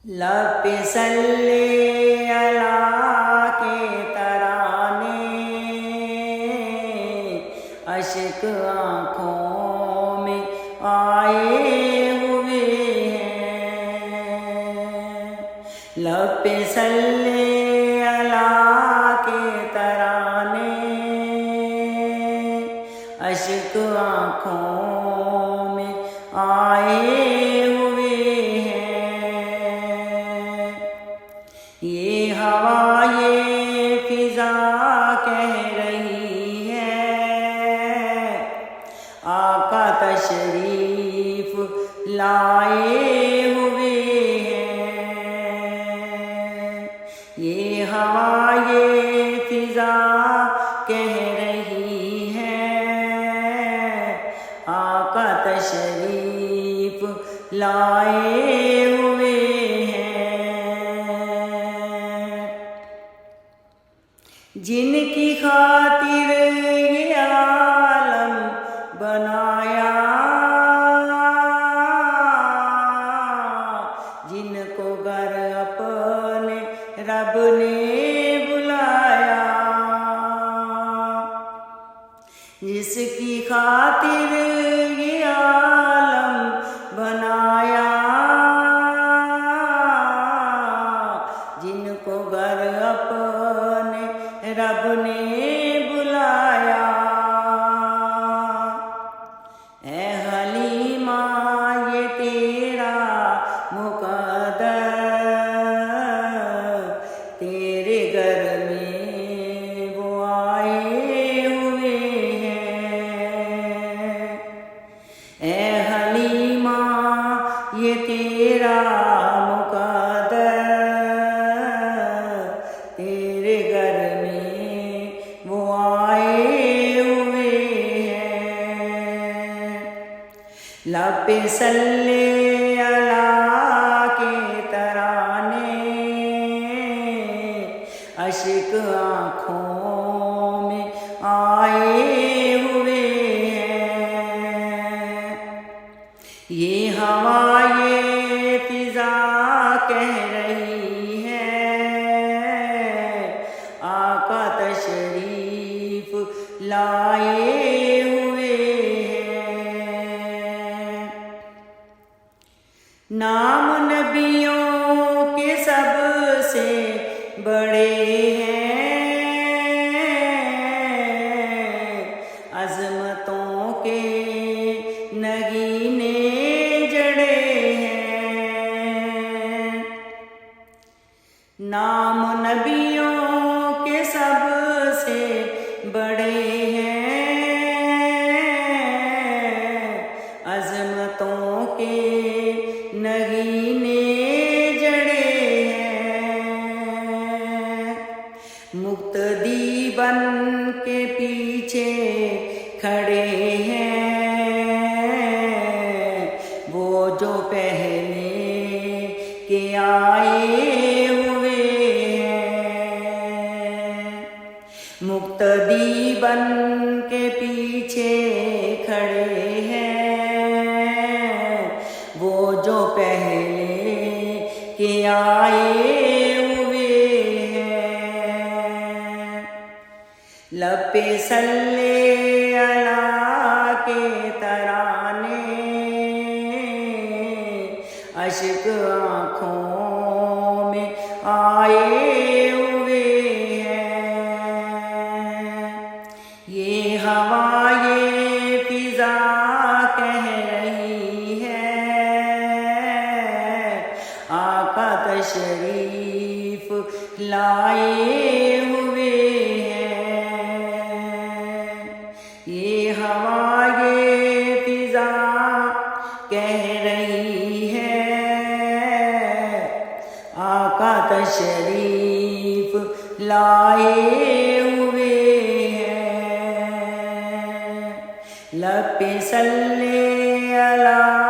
لب پہ صلی اللہ کے ترانے اشک آنکھوں میں آئے ہوئے ہیں۔ لب پہ صلی اللہ کے ترانے اشک آنکھوں میں آئے ہوئے ہیں۔ یہ ہوا یہ فضا کہہ رہی ہے آقا تشریف لائے ہوئے ہیں۔ یہ ہوا یہ فضا کہہ رہی ہے آقا تشریف لائے ہوئے ہیں۔ جن کی خاطر یہ عالم بنایا، جن کو گھر اپنے رب نے بلایا، جس کی خاطر یہ عالم بنایا، جن کو گھر اپنے رب نے بلایا۔ اے حلیمہ یہ تیرا مقدر تیرے گھر میں وہ آئے ہوئے ہیں۔ اے حلیمہ یہ تیرا مقدر تیرے گھر میں وہ آئے ہوئے ہیں۔ لب پہ صلی اللہ کے ترانے اشک آنکھوں میں آئے ہوئے ہیں۔ یہ ہوا یہ فضا کہہ رہی ہے آقا تشریف لائے ہوئے ہیں۔ نام نبیوں کے سب سے بڑے ہیں، عظمتوں کے نگینے جڑے ہیں۔ نام نبیوں کے سب سے بڑے ہیں، عظمتوں کے نگینے جڑے ہیں۔ مقتدی بن کے پیچھے کھڑے ہیں وہ جو پہلے کے آئے ہوئے ہیں۔ مقتدی بن کے پیچھے کھڑے ہیں وہ جو پہلے کے آئے ہوئے ہیں۔ لب پہ صلی اللہ کے ترانے اشک آنکھوں میں آئے ہوئے ہیں۔ یہ ہوا یہ فضا کہہ رہی ہے آقا تشریف لائے ہوئے ہیں۔ یہ ہوا یہ فضا کہہ رہی ہے آقا تشریف لائے ہوئے ہیں۔ لب پہ صلی اللہ